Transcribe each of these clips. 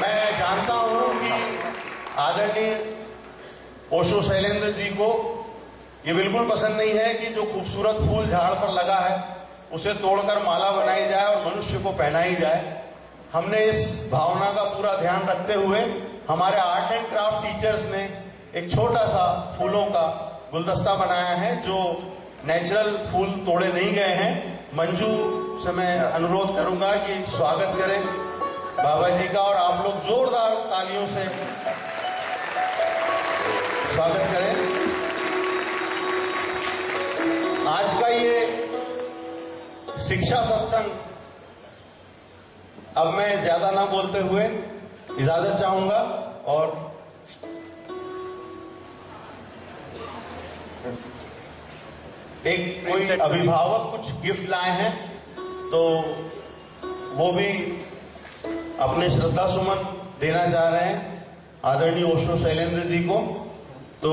मैं जानता हूं कि आदरणीय ओशो शैलेंद्र जी को ये बिल्कुल पसंद नहीं है कि जो खूबसूरत फूल झाड़ पर लगा है उसे तोड़कर माला बनाई जाए और मनुष्य को पहनाई जाए। हमने इस भावना का पूरा ध्यान रखते हुए हमारे आर्ट एंड क्राफ्ट टीचर्स ने एक छोटा सा फूलों का गुलदस्ता बनाया है जो नेचुरल फूल तोड़े नहीं गए हैं। मंजू से मैं अनुरोध करूंगा कि स्वागत करें बाबा जी का और आप लोग जोरदार तालियों से स्वागत करें। आज का ये शिक्षा सत्संग, अब मैं ज्यादा ना बोलते हुए इजाजत चाहूंगा और एक कोई अभिभावक कुछ गिफ्ट लाए हैं तो वो भी अपने श्रद्धा सुमन देना चाह रहे हैं आदरणीय ओशो शैलेंद्र जी को। तो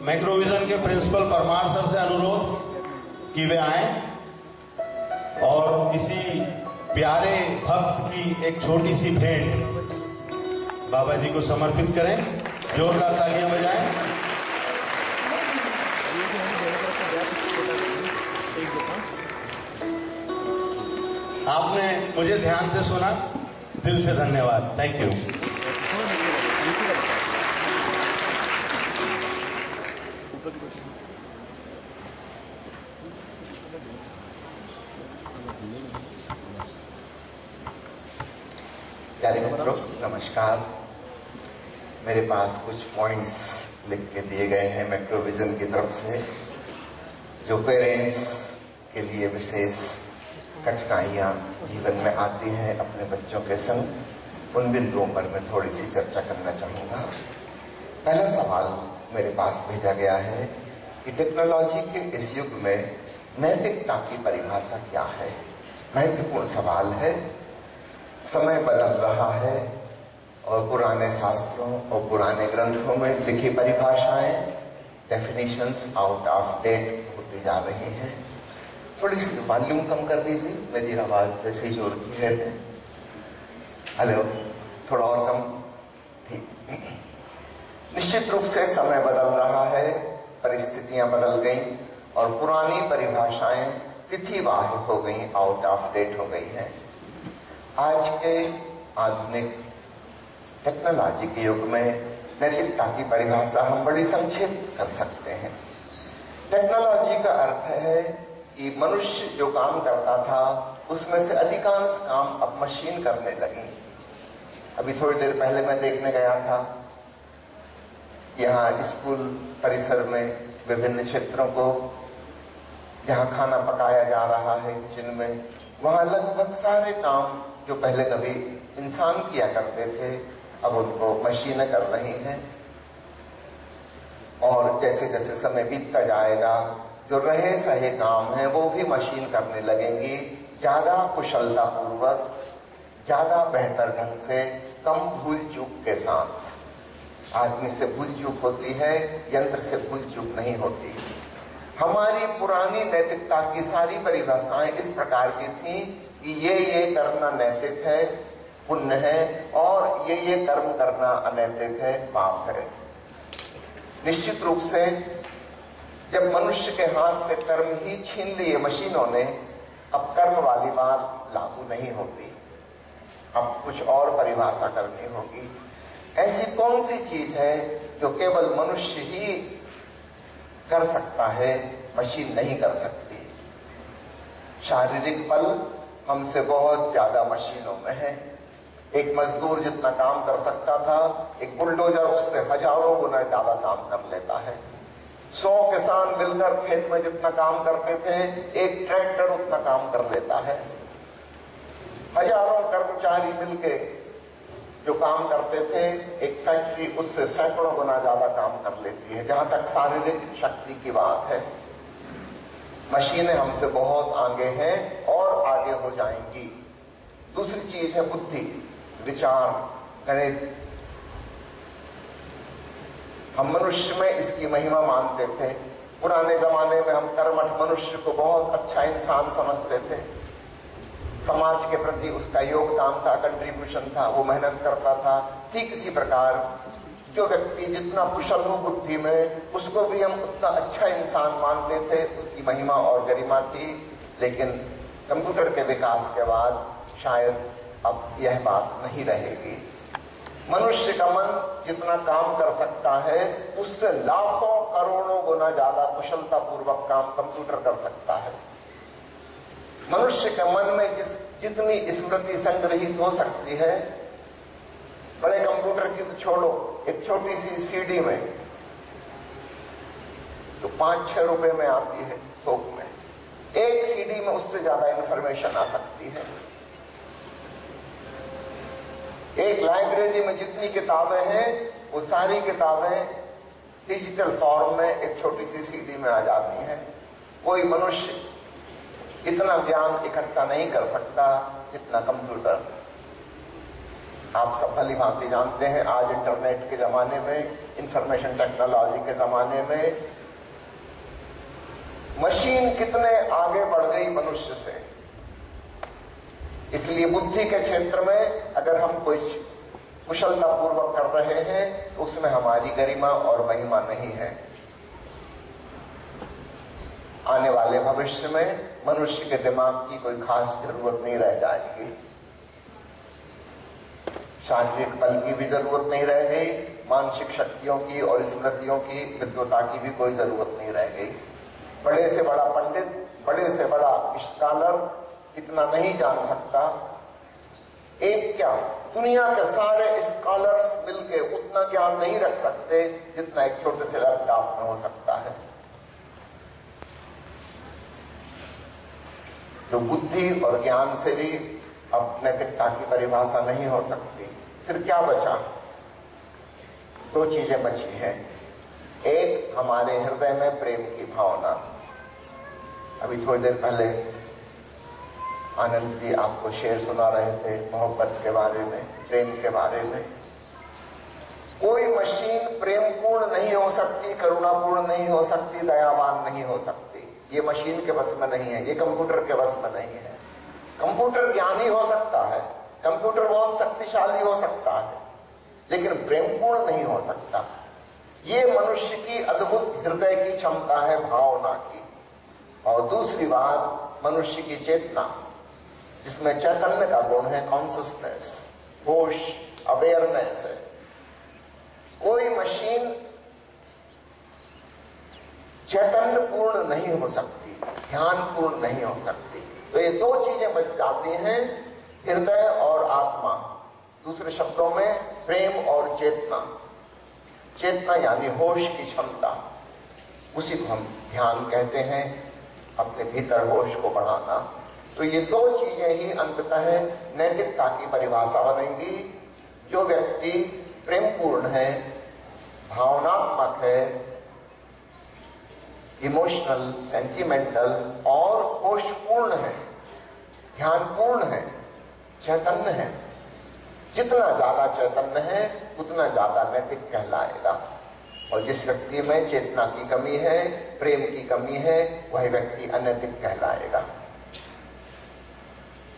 मैक्रोविजन के प्रिंसिपल परमार सर से अनुरोध कि वे आए और किसी प्यारे भक्त की एक छोटी सी भेंट बाबा जी को समर्पित करें। जोरदार तालियां बजाएं। आपने मुझे ध्यान से सुना, दिल से धन्यवाद। Thank you. प्यारे मित्रों, नमस्कार। मेरे पास कुछ पॉइंट्स लिख के दिए गए हैं मैक्रोविजन की तरफ से, जो पेरेंट्स के लिए विशेष कठिनाइयाँ जीवन में आती हैं अपने बच्चों के संग। उन बिंदुओं पर मैं थोड़ी सी चर्चा करना चाहूँगा। पहला सवाल मेरे पास भेजा गया है कि टेक्नोलॉजी के इस युग में नैतिकता की परिभाषा क्या है। महत्वपूर्ण सवाल है। समय बदल रहा है और पुराने शास्त्रों और पुराने ग्रंथों में लिखी परिभाषाएं, डेफिनेशंस आउट ऑफ डेट होती जा रही हैं। थोड़ी सी वॉल्यूम कम कर दीजिए, मेरी आवाज़ वैसे ही जोर की है। हेलो, थोड़ा और कम, ठीक। निश्चित रूप से समय बदल रहा है, परिस्थितियां बदल गई और पुरानी परिभाषाएं तिथिवाह हो गई, आउट ऑफ डेट हो गई हैं। आज के आधुनिक टेक्नोलॉजी के युग में नैतिकता की परिभाषा हम बड़ी संक्षिप्त कर सकते हैं। टेक्नोलॉजी का अर्थ है कि मनुष्य जो काम करता था उसमें से अधिकांश काम अब मशीन करने लगी। अभी थोड़ी देर पहले मैं देखने गया था, यहाँ स्कूल परिसर में विभिन्न क्षेत्रों को जहाँ खाना पकाया जा रहा है किचन में, वहाँ लगभग सारे काम जो पहले कभी इंसान किया करते थे अब उनको मशीनें कर रही हैं। और जैसे जैसे समय बीतता जाएगा जो रहे सहे काम हैं वो भी मशीन करने लगेंगी, ज्यादा कुशलता पूर्वक, ज्यादा बेहतर ढंग से, कम भूल चूक के साथ। आदमी से भूल चूक होती है, यंत्र से भूल चूक नहीं होती। हमारी पुरानी नैतिकता की सारी परिभाषाएं इस प्रकार की थी कि ये करना नैतिक है, पुण्य है, और ये कर्म करना अनैतिक है, पाप है। निश्चित रूप से जब मनुष्य के हाथ से कर्म ही छीन लिए मशीनों ने, अब कर्म वाली बात लागू नहीं होती, अब कुछ और परिभाषा करनी होगी। ऐसी कौन सी चीज है जो केवल मनुष्य ही कर सकता है, मशीन नहीं कर सकती। शारीरिक बल हमसे बहुत ज्यादा मशीनों में है। एक मजदूर जितना काम कर सकता था, एक बुलडोजर उससे हजारों गुना ज्यादा काम कर लेता है। 100 किसान मिलकर खेत में जितना काम करते थे, एक ट्रैक्टर उतना काम कर लेता है। हजारों कर्मचारी मिलके जो काम करते थे, एक फैक्ट्री उससे सैकड़ों गुना ज्यादा काम कर लेती है। जहां तक शारीरिक शक्ति की बात है, मशीनें हमसे बहुत आगे हैं और आगे हो जाएंगी। दूसरी चीज है बुद्धि, विचार, गणित। हम मनुष्य में इसकी महिमा मानते थे। पुराने जमाने में हम कर्मठ मनुष्य को बहुत अच्छा इंसान समझते थे। समाज के प्रति उसका योगदान था, कंट्रीब्यूशन था, वो मेहनत करता था। ठीक इसी प्रकार जो व्यक्ति जितना कुशल हो बुद्धि में, उसको भी हम उतना अच्छा इंसान मानते थे, उसकी महिमा और गरिमा थी। लेकिन कंप्यूटर के विकास के बाद शायद अब यह बात नहीं रहेगी। मनुष्य का मन जितना काम कर सकता है, उससे लाखों करोड़ों गुना ज्यादा कुशलता पूर्वक काम कंप्यूटर कर सकता है। मनुष्य के मन में जितनी स्मृति संग्रहित हो सकती है, बड़े कंप्यूटर की तो छोड़ो, एक छोटी सी सीडी में तो 5-6 रुपए में आती है थोक में, एक सीडी में उससे ज्यादा इंफॉर्मेशन आ सकती है। एक लाइब्रेरी में जितनी किताबें हैं, वो सारी किताबें डिजिटल फॉर्म में एक छोटी सी सीडी में आ जाती हैं। कोई मनुष्य इतना ज्ञान इकट्ठा नहीं कर सकता जितना कंप्यूटर। आप सब भली भांति जानते हैं, आज इंटरनेट के जमाने में, इंफॉर्मेशन टेक्नोलॉजी के जमाने में मशीन कितने आगे बढ़ गई मनुष्य से। इसलिए बुद्धि के क्षेत्र में अगर हम कुछ कुशलता पूर्वक कर रहे हैं तो उसमें हमारी गरिमा और महिमा नहीं है। आने वाले भविष्य में मनुष्य के दिमाग की कोई खास जरूरत नहीं रह जाएगी, शारीरिक बल की भी जरूरत नहीं रह गई, मानसिक शक्तियों की और स्मृतियों की विद्वता की भी कोई जरूरत नहीं रह गई। बड़े से बड़ा पंडित, बड़े से बड़ा स्कॉलर इतना नहीं जान सकता। एक क्या, दुनिया के सारे स्कॉलर्स मिलके उतना ज्ञान नहीं रख सकते जितना एक छोटे से लैपटॉप में हो सकता है। तो बुद्धि और ज्ञान से भी अब नैतिकता की परिभाषा नहीं हो सकती। फिर क्या बचा? 2 चीजें बची हैं। एक, हमारे हृदय में प्रेम की भावना। अभी थोड़ी देर पहले आनंद जी आपको शेर सुना रहे थे मोहब्बत के बारे में, प्रेम के बारे में। कोई मशीन प्रेम पूर्ण नहीं हो सकती, करुणापूर्ण नहीं हो सकती, दयावान नहीं हो सकती। ये मशीन के बस में नहीं है, ये कंप्यूटर के बस में नहीं है। कंप्यूटर ज्ञानी हो सकता है, कंप्यूटर बहुत शक्तिशाली हो सकता है, लेकिन प्रेमपूर्ण नहीं हो सकता। ये मनुष्य की अद्भुत हृदय की क्षमता है, भावना की। और दूसरी बात, मनुष्य की चेतना, जिसमें चैतन्य का गुण है, कॉन्शियसनेस, होश, अवेयरनेस है। कोई मशीन चैतन्य पूर्ण नहीं हो सकती, ध्यान पूर्ण नहीं हो सकती। तो ये 2 चीजें बच जाती हैं, हृदय और आत्मा। दूसरे शब्दों में प्रेम और चेतना। चेतना यानी होश की क्षमता, उसी को हम ध्यान कहते हैं, अपने भीतर होश को बढ़ाना। तो ये 2 चीजें ही अंततः नैतिकता की परिभाषा बनेंगी। जो व्यक्ति प्रेमपूर्ण है, भावनात्मक है, इमोशनल, सेंटिमेंटल और होशपूर्ण है, ध्यानपूर्ण है, चैतन्य है, जितना ज्यादा चैतन्य है उतना ज्यादा नैतिक कहलाएगा। और जिस व्यक्ति में चेतना की कमी है, प्रेम की कमी है, वह व्यक्ति अनैतिक कहलाएगा।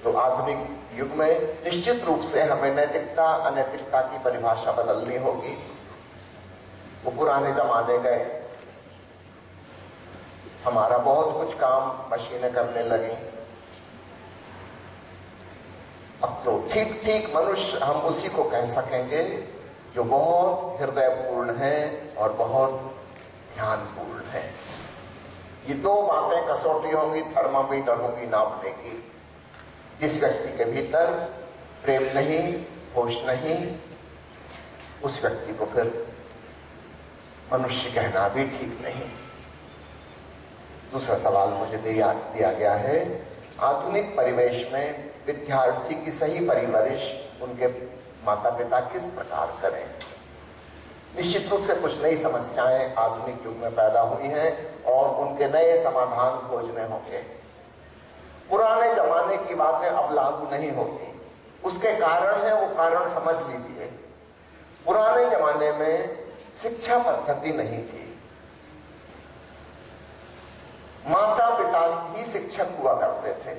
तो आधुनिक युग में निश्चित रूप से हमें नैतिकता अनैतिकता की परिभाषा बदलनी होगी। वो पुराने जमाने गए, हमारा बहुत कुछ काम मशीनें करने लगी। अब तो ठीक ठीक मनुष्य हम उसी को कह सकेंगे जो बहुत हृदयपूर्ण है और बहुत ध्यानपूर्ण है। ये 2 बातें कसौटी होंगी, थर्मामीटर होंगी नापने की। जिस व्यक्ति के भीतर प्रेम नहीं, होश नहीं, उस व्यक्ति को फिर मनुष्य कहना भी ठीक नहीं। दूसरा सवाल मुझे दिया गया है, आधुनिक परिवेश में विद्यार्थी की सही परवरिश उनके माता पिता किस प्रकार करें? निश्चित रूप से कुछ नई समस्याएं आधुनिक युग में पैदा हुई हैं और उनके नए समाधान खोजने होंगे। पुराने जमाने की बातें अब लागू नहीं होती। उसके कारण है, वो कारण समझ लीजिए। पुराने जमाने में शिक्षा पद्धति नहीं थी, माता पिता ही शिक्षक हुआ करते थे।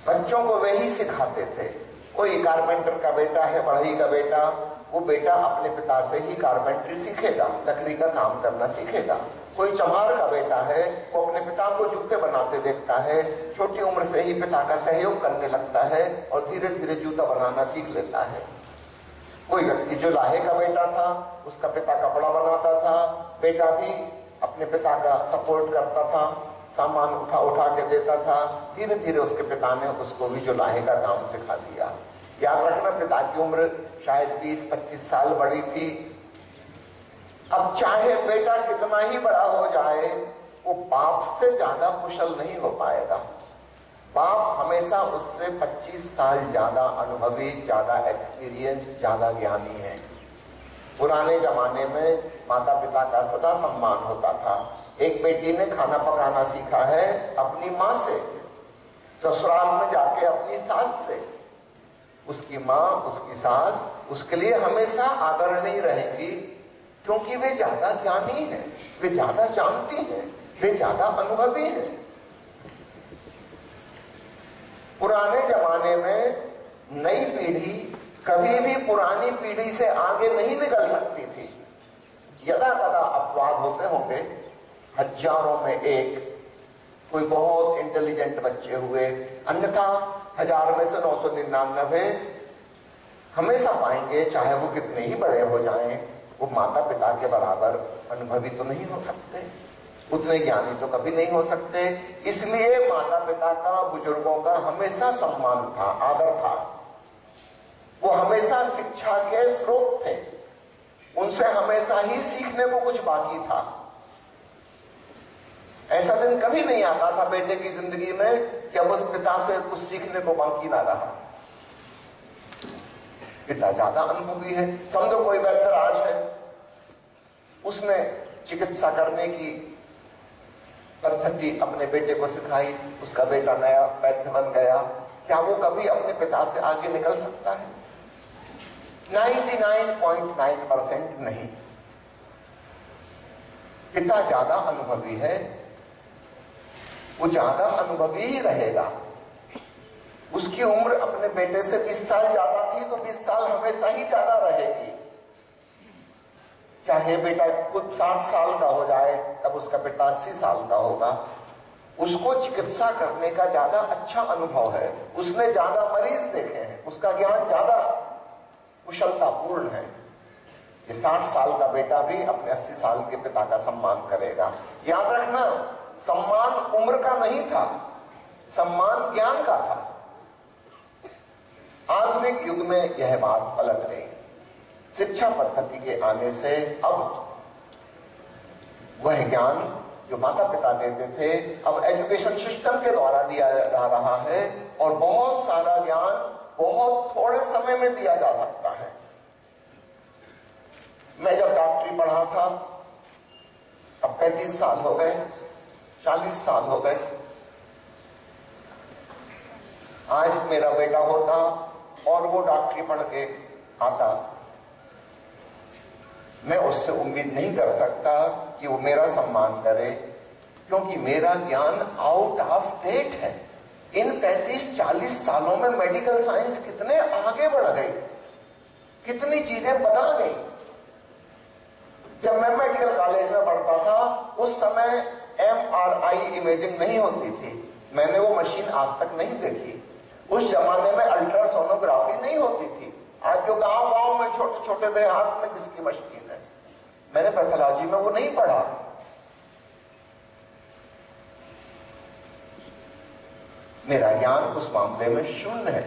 बच्चों को वही सिखाते थे। कोई कारपेंटर का बेटा है, बढ़ई का बेटा, वो बेटा अपने पिता से ही कारपेंट्री सीखेगा, लकड़ी का काम करना सीखेगा। कोई चमार का बेटा है, वो अपने पिता को जूते बनाते देखता है, छोटी उम्र से ही पिता का सहयोग करने लगता है और धीरे धीरे जूता बनाना सीख लेता है। कोई व्यक्ति जो लाहे का बेटा था, उसका पिता कपड़ा बनाता था, बेटा भी अपने पिता का सपोर्ट करता था, सामान उठा उठा के देता था। धीरे धीरे उसके पिता ने उसको भी जो लाहे का काम सिखा दिया। याद रखना, पिता की उम्र शायद 20-25 साल बड़ी थी। अब चाहे बेटा कितना ही बड़ा हो जाए, वो बाप से ज्यादा कुशल नहीं हो पाएगा। बाप हमेशा उससे 25 साल ज्यादा अनुभवी, ज्यादा एक्सपीरियंस, ज्यादा ज्ञानी है। पुराने जमाने में माता पिता का सदा सम्मान होता था। एक बेटी ने खाना पकाना सीखा है अपनी माँ से, ससुराल में जाके अपनी सास से। उसकी माँ, उसकी सास उसके लिए हमेशा आदरणीय रहेगी, क्योंकि वे ज्यादा ज्ञानी हैं, वे ज्यादा जानती हैं, वे ज्यादा अनुभवी हैं। पुराने जमाने में नई पीढ़ी कभी भी पुरानी पीढ़ी से आगे नहीं निकल सकती थी। यदा कदा अपवाद होते होंगे, हजारों में एक कोई बहुत इंटेलिजेंट बच्चे हुए, अन्यथा 1000 में से 999 हमेशा पाएंगे, चाहे वो कितने ही बड़े हो जाएं, वो माता पिता के बराबर अनुभवी तो नहीं हो सकते, उतने ज्ञानी तो कभी नहीं हो सकते। इसलिए माता पिता का, बुजुर्गों का हमेशा सम्मान था, आदर था। वो हमेशा शिक्षा के स्रोत थे, उनसे हमेशा ही सीखने को कुछ बाकी था। ऐसा दिन कभी नहीं आता था बेटे की जिंदगी में कि अब उस पिता से कुछ सीखने को बाकी ना रहा। पिता ज्यादा अनुभवी है। समझो कोई वैद्यराज है, उसने चिकित्सा करने की पद्धति अपने बेटे को सिखाई, उसका बेटा नया वैद्य बन गया। क्या वो कभी अपने पिता से आगे निकल सकता है? 99.9% नहीं। पिता ज्यादा अनुभवी है, वो ज्यादा अनुभवी ही रहेगा। उसकी उम्र अपने बेटे से 20 साल ज्यादा थी तो 20 साल हमेशा ही ज्यादा रहेगी। चाहे बेटा खुद 60 साल का हो जाए, तब उसका बेटा 80 साल का होगा। उसको चिकित्सा करने का ज्यादा अच्छा अनुभव है, उसने ज्यादा मरीज देखे हैं, उसका ज्ञान ज्यादा कुशलतापूर्ण है। ये 60 साल का बेटा भी अपने 80 साल के पिता का सम्मान करेगा। याद रखना, सम्मान उम्र का नहीं था, सम्मान ज्ञान का था। आधुनिक युग में यह बात पलट गई। शिक्षा पद्धति के आने से अब वह ज्ञान जो माता पिता देते थे, अब एजुकेशन सिस्टम के द्वारा दिया जा रहा है, और बहुत सारा ज्ञान बहुत थोड़े समय में दिया जा सकता है। मैं जब डॉक्टरी पढ़ा था, अब 35 साल हो गए, 40 साल हो गए। आज मेरा बेटा होता और वो डॉक्टरी पढ़ के आता, मैं उससे उम्मीद नहीं कर सकता कि वो मेरा सम्मान करे, क्योंकि मेरा ज्ञान आउट ऑफ डेट है। इन 35-40 सालों में मेडिकल साइंस कितने आगे बढ़ गई, कितनी चीजें बदल गई। जब मैं मेडिकल कॉलेज में पढ़ता था, उस समय MRI इमेजिंग नहीं होती थी, मैंने वो मशीन आज तक नहीं देखी। उस जमाने में अल्ट्रासोनोग्राफी नहीं होती थी। आज जो गांव-गांव में छोटे छोटे देहात में जिसकी मशीन है, मैंने पैथोलॉजी में वो नहीं पढ़ा। मेरा ज्ञान उस मामले में शून्य है।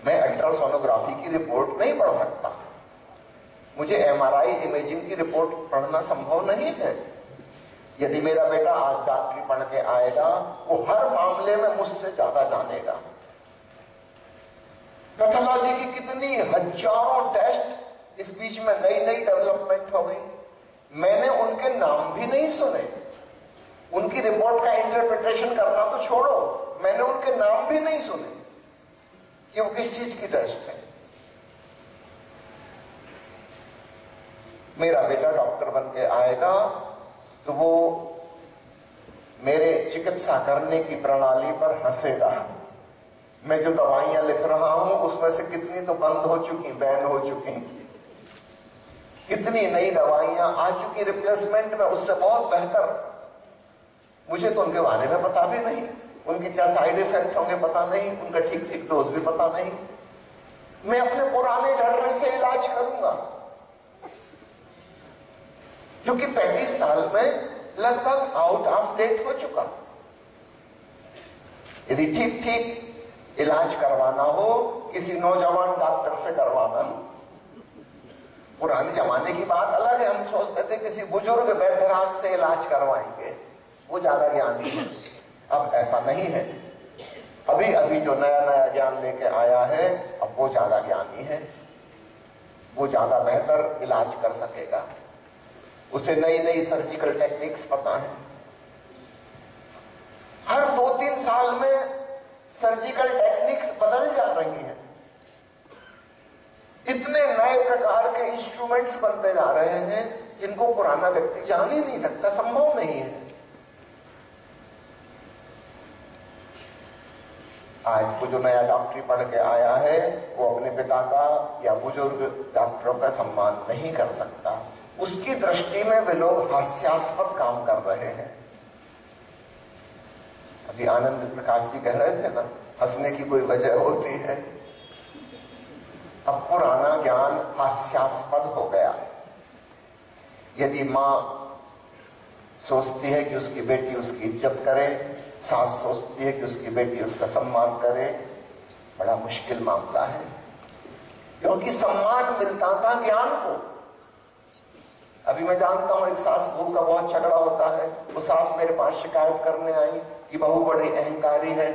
मैं अल्ट्रासोनोग्राफी की रिपोर्ट नहीं पढ़ सकता, मुझे MRI इमेजिंग की रिपोर्ट पढ़ना संभव नहीं है। यदि मेरा बेटा आज डॉक्टरी पढ़ के आएगा, वो हर मामले में मुझसे ज्यादा जानेगा। पैथोलॉजी की कितनी हजारों टेस्ट इस बीच में नई नई डेवलपमेंट हो गई, मैंने उनके नाम भी नहीं सुने। उनकी रिपोर्ट का इंटरप्रिटेशन करना तो छोड़ो, मैंने उनके नाम भी नहीं सुने कि वो किस चीज की टेस्ट है। मेरा बेटा डॉक्टर बन के आएगा तो वो मेरे चिकित्सा करने की प्रणाली पर हंसेगा। मैं जो दवाइयां लिख रहा हूं उसमें से कितनी तो बंद हो चुकी, बैन हो चुकी, कितनी नई दवाइयां आ चुकी रिप्लेसमेंट में उससे बहुत बेहतर। मुझे तो उनके बारे में पता भी नहीं, उनके क्या साइड इफेक्ट होंगे पता नहीं, उनका ठीक ठीक डोज भी पता नहीं। मैं अपने पुराने ढर्रे से इलाज करूंगा, क्योंकि 35 साल में लगभग आउट ऑफ डेट हो चुका। यदि ठीक ठीक इलाज करवाना हो किसी नौजवान डॉक्टर से करवाना। पुराने जमाने की बात अलग है, हम सोचते थे किसी बुजुर्ग वैद्यराज से इलाज करवाएंगे, वो ज्यादा ज्ञानी है। अब ऐसा नहीं है। अभी अभी जो नया नया ज्ञान लेके आया है अब वो ज्यादा ज्ञानी है, वो ज्यादा बेहतर इलाज कर सकेगा, उसे नई नई सर्जिकल टेक्निक्स पता है। हर 2-3 साल में सर्जिकल टेक्निक्स बदल जा रही हैं। इतने नए प्रकार के इंस्ट्रूमेंट्स बनते जा रहे हैं जिनको पुराना व्यक्ति जान ही नहीं सकता, संभव नहीं है। आज वो जो नया डॉक्टरी पढ़ के आया है वो अपने पिता का या बुजुर्ग डॉक्टरों का सम्मान नहीं कर सकता। उसकी दृष्टि में वे लोग हास्यास्पद काम कर रहे हैं। अभी आनंद प्रकाश जी कह रहे थे ना, हंसने की कोई वजह होती है। अब पुराना ज्ञान हास्यास्पद हो गया। यदि मां सोचती है कि उसकी बेटी उसकी इज्जत करे, सास सोचती है कि उसकी बेटी उसका सम्मान करे, बड़ा मुश्किल मामला है, क्योंकि सम्मान मिलता था ज्ञान को। अभी मैं जानता हूं एक सास बहू का बहुत झगड़ा होता है। वो सास मेरे पास शिकायत करने आई कि बहू बड़ी अहंकारी है।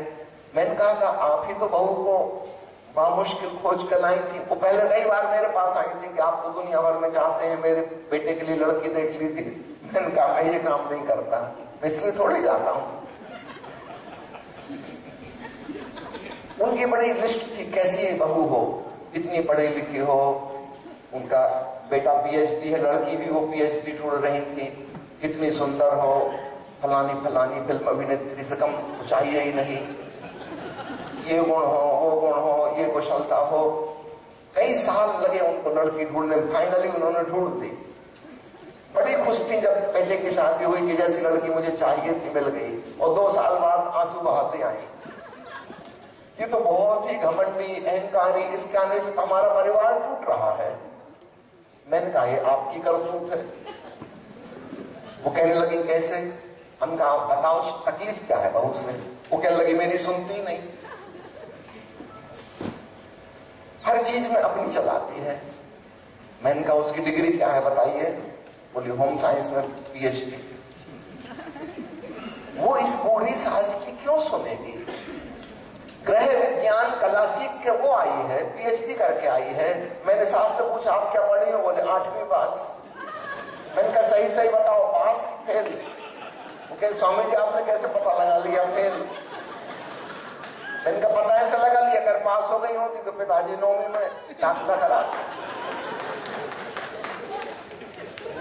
मैंने कहा था आप ही तो बहू को बामुश्किल खोज कर लाई थी। वो पहले कई बार मेरे पास आई थी कि आप तो दुनिया भर में जाते हैं, मेरे बेटे के लिए लड़की देख लीजिए। मैंने कहा मैं ये काम नहीं करता, मैं इसलिए थोड़ी जाता हूं। उनकी बड़ी लिस्ट थी कैसी बहू हो, इतनी पढ़ी लिखी हो, उनका बेटा पीएचडी है, लड़की भी वो पीएचडी ढूंढ रही थी, कितनी सुंदर हो, फलानी फलानी फिल्म अभिनेत्री से कम चाहिए ही नहीं, ये गुण हो, वो गुण हो, ये कुशलता हो। कई साल लगे उनको लड़की ढूंढने में, फाइनली उन्होंने ढूंढ दी। बड़ी खुश थी जब बेटे की शादी हुई कि जैसी लड़की मुझे चाहिए थी मिल गई, और 2 साल बाद आंसू बहाते आई। ये तो बहुत ही घमंडी अहंकारी, इसके आने से हमारा परिवार टूट रहा है। मैंने कहा ये आपकी करतूत है। वो कहने लगी कैसे? हम कहा बताओ तकलीफ क्या है बहू से? वो कहने लगी मेरी सुनती नहीं, हर चीज में अपनी चलाती है। मैंने कहा उसकी डिग्री क्या है बताइए? बोली होम साइंस में पीएचडी। वो इस बूढ़ी सास की क्यों सुनेगी? गृह विज्ञान कला सीख के वो आई है, पीएचडी करके आई है। मैंने सास से पूछा आप क्या पढ़ी हो? बोले 8वीं पास। मैंने कहा सही सही बताओ, पास की फेल? वो कहे स्वामी जी आपने कैसे पता लगा लिया फेल? मैंने कहा पता ऐसे लगा लिया, अगर पास हो गई होती तो पिताजी 9वीं में दाखिला कराते।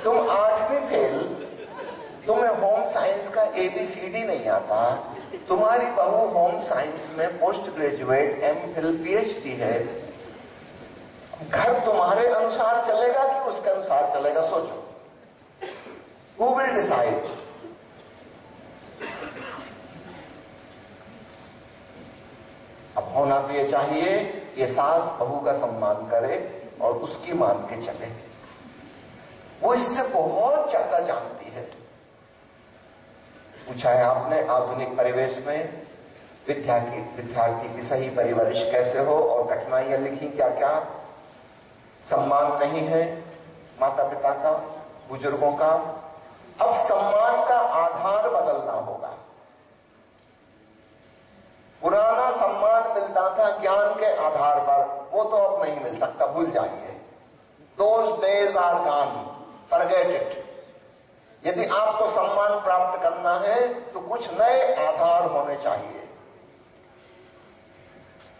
तुम 8वीं फेल, तुम्हें होम साइंस का ABCD नहीं आता, तुम्हारी बहू होम साइंस में पोस्ट ग्रेजुएट MPhil PhD है। घर तुम्हारे अनुसार चलेगा कि उसके अनुसार चलेगा? सोचो। Who will decide? अब होना तो ये चाहिए ये सास बहू का सम्मान करे और उसकी मान के चले। वो इससे बहुत ज्यादा जानती है। पूछा है आपने आधुनिक परिवेश में विद्यार्थी की सही परवरिश कैसे हो, और कठिनाइयां लिखी क्या क्या। सम्मान नहीं है माता पिता का, बुजुर्गों का। अब सम्मान का आधार बदलना होगा। पुराना सम्मान मिलता था ज्ञान के आधार पर, वो तो अब नहीं मिल सकता, भूल जाइए। Those days are gone, forget it। यदि आपको सम्मान प्राप्त करना है तो कुछ नए आधार होने चाहिए।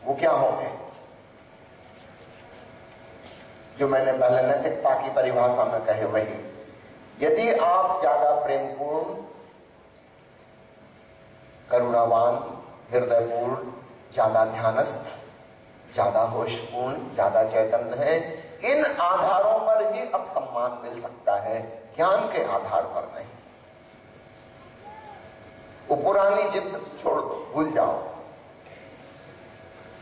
वो क्या होंगे? जो मैंने पहले नैतिकता की परिभाषा में कहे वही। यदि आप ज्यादा प्रेमपूर्ण, करुणावान, हृदयपूर्ण, ज्यादा ध्यानस्थ, ज्यादा होशपूर्ण, ज्यादा चैतन्य है। इन आधारों पर ही अब सम्मान मिल सकता है, ज्ञान के आधार पर नहीं। वो पुरानी जिद छोड़ दो, भूल जाओ।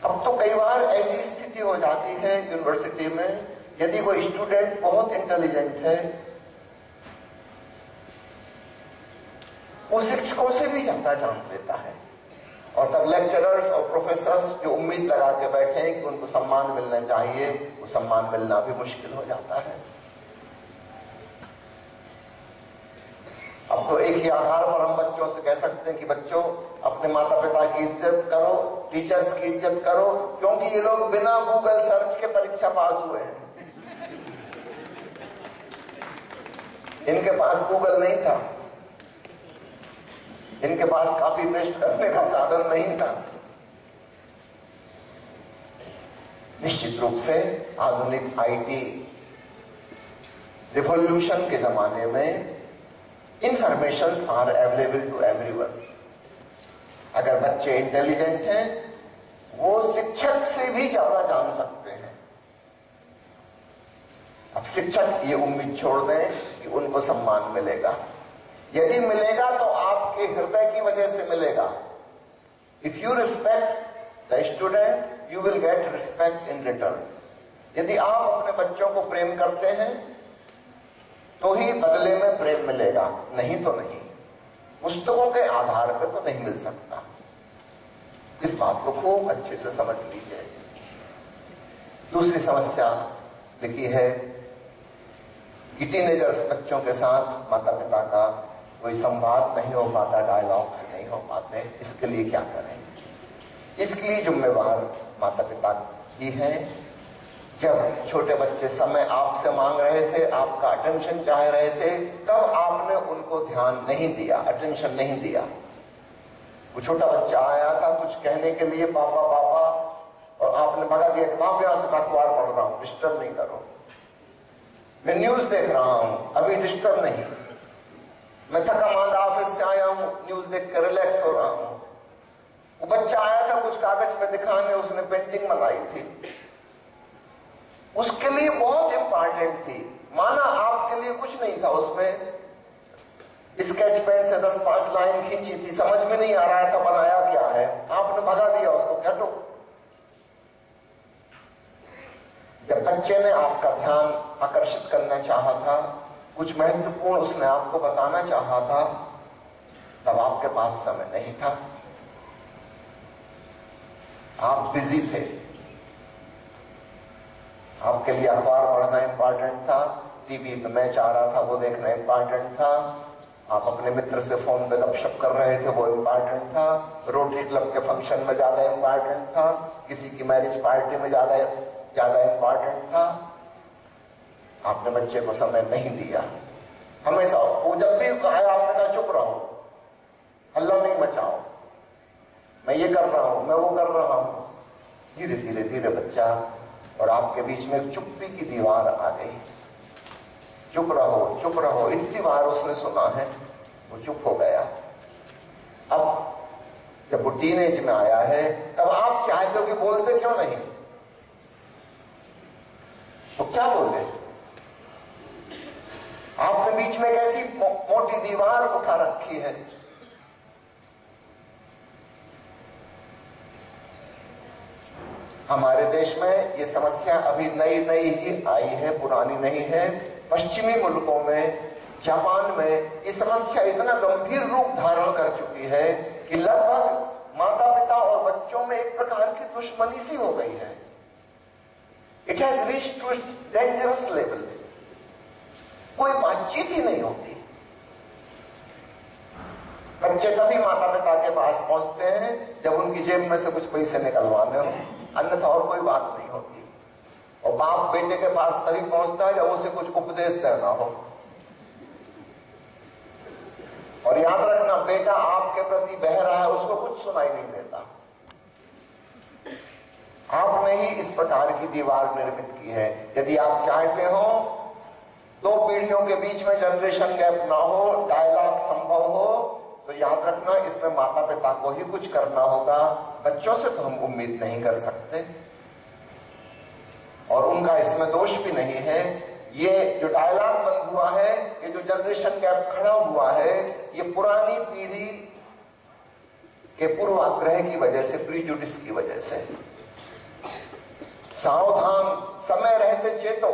अब तो कई बार ऐसी स्थिति हो जाती है यूनिवर्सिटी में, यदि कोई स्टूडेंट बहुत इंटेलिजेंट है, वो शिक्षकों से भी ज्यादा जान लेता है, और तब लेक्चरर्स और प्रोफेसर्स जो उम्मीद लगा के बैठे हैं कि उनको सम्मान मिलना चाहिए, वो सम्मान मिलना भी मुश्किल हो जाता है। अब तो एक ही आधार पर हम बच्चों से कह सकते हैं कि बच्चों, अपने माता पिता की इज्जत करो, टीचर्स की इज्जत करो, क्योंकि ये लोग बिना गूगल सर्च के परीक्षा पास हुए हैं। इनके पास गूगल नहीं था, इनके पास कॉपी पेस्ट करने का साधन नहीं था। निश्चित रूप से आधुनिक आईटी रिवॉल्यूशन के जमाने में informations are available to everyone. अगर बच्चे इंटेलिजेंट हैं, वो शिक्षक से भी ज्यादा जान सकते हैं। अब शिक्षक ये उम्मीद छोड़ दें कि उनको सम्मान मिलेगा। यदि मिलेगा तो आपके हृदय की वजह से मिलेगा। If you respect the student, you will get respect in return. यदि आप अपने बच्चों को प्रेम करते हैं तो ही बदले में प्रेम मिलेगा, नहीं तो नहीं। पुस्तकों के आधार पर तो नहीं मिल सकता। इस बात को खूब अच्छे से समझ लीजिए। दूसरी समस्या लिखी है कि टीनेजर्स बच्चों के साथ माता पिता का कोई संवाद नहीं हो पाता, डायलॉग्स नहीं हो पाते। इसके लिए क्या करें? इसके लिए जिम्मेवार माता पिता ही हैं। जब छोटे बच्चे समय आपसे मांग रहे थे, आपका अटेंशन चाह रहे थे, तब आपने उनको ध्यान नहीं दिया, अटेंशन नहीं दिया। वो छोटा बच्चा आया था कुछ कहने के लिए, पापा पापा, और आपने भगा दिया कि वहां से मैं अखबार पढ़ रहा हूं, डिस्टर्ब नहीं करो। मैं न्यूज देख रहा हूं, अभी डिस्टर्ब नहीं। मैं थका मांदा ऑफिस से आया हूं, न्यूज देख कर रिलैक्स हो रहा हूं। वो बच्चा आया था कुछ कागज पे दिखाने, उसने पेंटिंग बनाई थी, उसके लिए बहुत इंपॉर्टेंट थी। माना आपके लिए कुछ नहीं था उसमें, स्केच पेन से 10-5 लाइन खींची थी, समझ में नहीं आ रहा था बनाया क्या है, आपने भगा दिया उसको, हटो। जब बच्चे ने आपका ध्यान आकर्षित करना चाहा था, कुछ महत्वपूर्ण उसने आपको बताना चाहा था, तब आपके पास समय नहीं था, आप बिजी थे। आपके लिए अखबार पढ़ना इंपॉर्टेंट था, टीवी पे मैच आ रहा था वो देखना इंपॉर्टेंट था, आप अपने मित्र से फोन पे गपशप कर रहे थे वो इंपॉर्टेंट था, रोटरी क्लब के फंक्शन में ज्यादा इंपॉर्टेंट था, किसी की मैरिज पार्टी में ज्यादा इंपॉर्टेंट था। आपने बच्चे को समय नहीं दिया। हमेशा वो जब भी आया आपने कहा चुप रहो, हल्ला नहीं मचाओ, मैं ये कर रहा हूं, मैं वो कर रहा हूं। धीरे धीरे धीरे बच्चा और आपके बीच में एक चुप्पी की दीवार आ गई। चुप रहो, चुप रहो, इतनी बार उसने सुना है, वो चुप हो गया। अब जब वो टीनेज में आया है, तब आप चाहते हो कि बोलते क्यों नहीं? वो क्या बोले? आपने बीच में एक ऐसी मोटी दीवार उठा रखी है। हमारे देश में ये समस्या अभी नई नई ही आई है, पुरानी नहीं है। पश्चिमी मुल्कों में, जापान में ये समस्या इतना गंभीर रूप धारण कर चुकी है कि लगभग माता पिता और बच्चों में एक प्रकार की दुश्मनी सी हो गई है। It has reached to dangerous level. कोई बातचीत ही नहीं होती। बच्चे तभी माता पिता के पास पहुंचते हैं जब उनकी जेब में से कुछ पैसे निकलवाने हो, अन्यथा और कोई बात नहीं होती। और बाप बेटे के पास तभी पहुंचता है जब उसे कुछ उपदेश देना हो। और याद रखना, बेटा आपके प्रति बह रहा है, उसको कुछ सुनाई नहीं देता। आपने ही इस प्रकार की दीवार निर्मित की है। यदि आप चाहते हो 2 पीढ़ियों के बीच में जनरेशन गैप ना हो, डायलॉग संभव हो, तो याद रखना इसमें माता पिता को ही कुछ करना होगा, बच्चों से तो हम उम्मीद नहीं कर सकते। और उनका इसमें दोष भी नहीं है। ये जो डायलॉग बंद हुआ है, ये जो जनरेशन गैप खड़ा हुआ है, ये पुरानी पीढ़ी के पूर्वाग्रह की वजह से, प्रीजुडिस की वजह से। सावधान, समय रहते चेतो,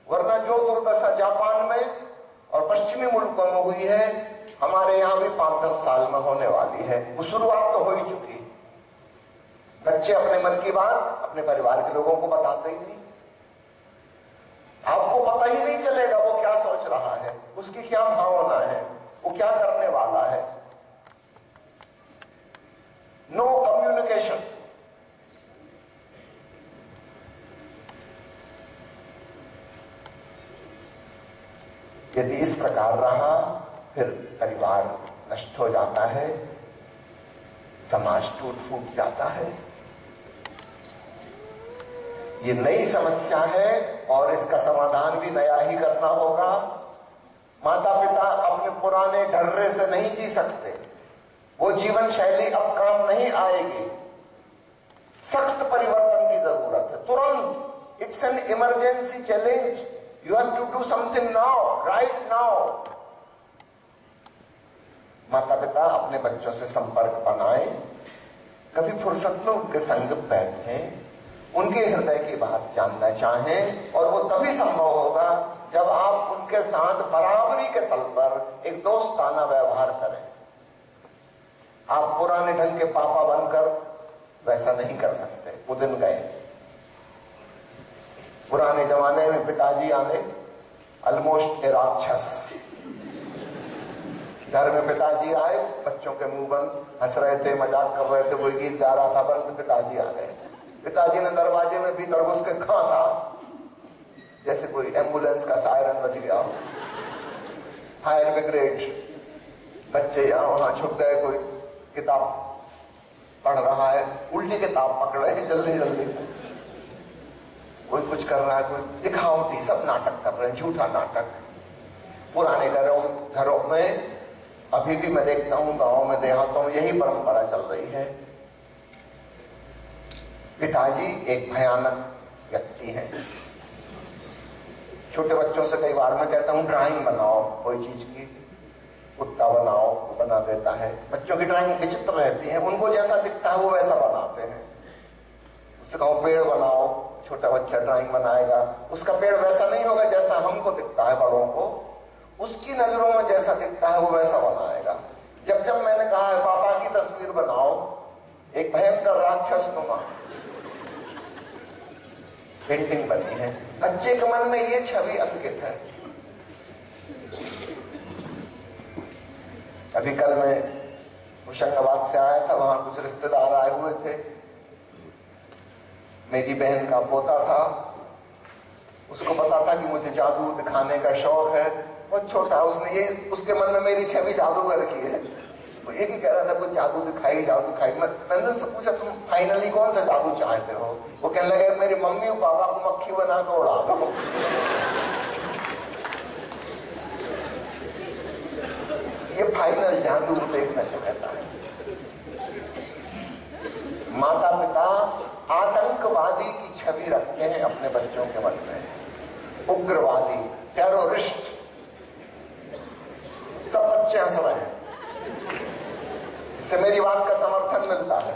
वरना जो दुर्दशा जापान में और पश्चिमी मुल्कों में हुई है, हमारे यहां भी 5-10 साल में होने वाली है। वो शुरुआत तो हो ही चुकी। बच्चे अपने मन की बात अपने परिवार के लोगों को बताते ही नहीं। आपको पता ही नहीं चलेगा वो क्या सोच रहा है, उसकी क्या भावना है, वो क्या करने वाला है। No communication. यदि इस प्रकार रहा, फिर परिवार नष्ट हो जाता है, समाज टूट फूट जाता है। ये नई समस्या है और इसका समाधान भी नया ही करना होगा। माता पिता अपने पुराने ढर्रे से नहीं जी सकते, वो जीवन शैली अब काम नहीं आएगी। सख्त परिवर्तन की जरूरत है, तुरंत। It's an emergency challenge. You have to do something now, right now. माता पिता अपने बच्चों से संपर्क बनाए, कभी फुर्सत में उनके संग बैठें, उनके हृदय की बात जानना चाहें। और वो तभी संभव होगा जब आप उनके साथ बराबरी के तल पर एक दोस्ताना व्यवहार करें। आप पुराने ढंग के पापा बनकर वैसा नहीं कर सकते, वो दिन गए। पुराने जमाने में पिताजी आने ऑलमोस्ट ए राक्षस। घर में पिताजी आए, बच्चों के मुंह बंद, हंस रहे थे, मजाक कर रहे थे, कोई गीत गा रहा था बंद, पिताजी आ गए। पिताजी ने दरवाजे में भीतर घुस के खांसा, जैसे कोई एम्बुलेंस का सायरन बज गया हो। Fire brigade. बच्चे यहां वहां छुप गए, कोई किताब पढ़ रहा है, उल्टी किताब पकड़ रहे हैं जल्दी जल्दी, कोई कुछ कर रहा है, कोई दिखावटी, सब नाटक कर रहे हैं, झूठा नाटक। पुराने घरों में अभी भी मैं देखता हूं, गांवों में, देहातों में यही परंपरा चल रही है। पिताजी एक भयानक व्यक्ति है। छोटे बच्चों से कई बार मैं कहता हूं ड्राइंग बनाओ कोई चीज की, कुत्ता बनाओ, बना देता है। बच्चों की ड्राइंग विचित्र रहती है, उनको जैसा दिखता है वो वैसा बनाते हैं। उससे कहो पेड़ बनाओ, छोटा बच्चा ड्राइंग बनाएगा, उसका पेड़ वैसा नहीं होगा जैसा हमको दिखता है बड़ों को, उसकी नजरों में जैसा दिखता है वो वैसा बनाएगा। जब जब मैंने कहा है पापा की तस्वीर बनाओ, एक भयंकर राक्षस नुमा पेंटिंग बनी है। बच्चे के मन में ये छवि अंकित है। अभी कल मैं होशंगाबाद से आया था, वहां कुछ रिश्तेदार आए हुए थे। मेरी बहन का पोता था, उसको पता था कि मुझे जादू दिखाने का शौक है, बहुत छोटा, उसने ये, उसके मन में मेरी छवि जादूगर की है। वो एक ही कह रहा था कुछ जादू दिखाई, जादू दिखाई। मैंने उससे पूछा तुम फाइनली कौन सा जादू चाहते हो? वो कहने लगे मेरी मम्मी और पापा को मक्खी बना कर उड़ा दो। ये फाइनल जादू देखना चाहता है। माता पिता आतंकवादी की छवि रखते हैं अपने बच्चों के मन में, उग्रवादी, टेररिस्ट। सब बच्चे हंस रहे हैं, इससे मेरी बात का समर्थन मिलता है।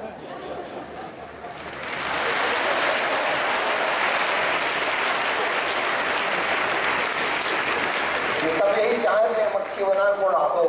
ये सब यही चाहते हैं मक्खी बना को उड़ा दो।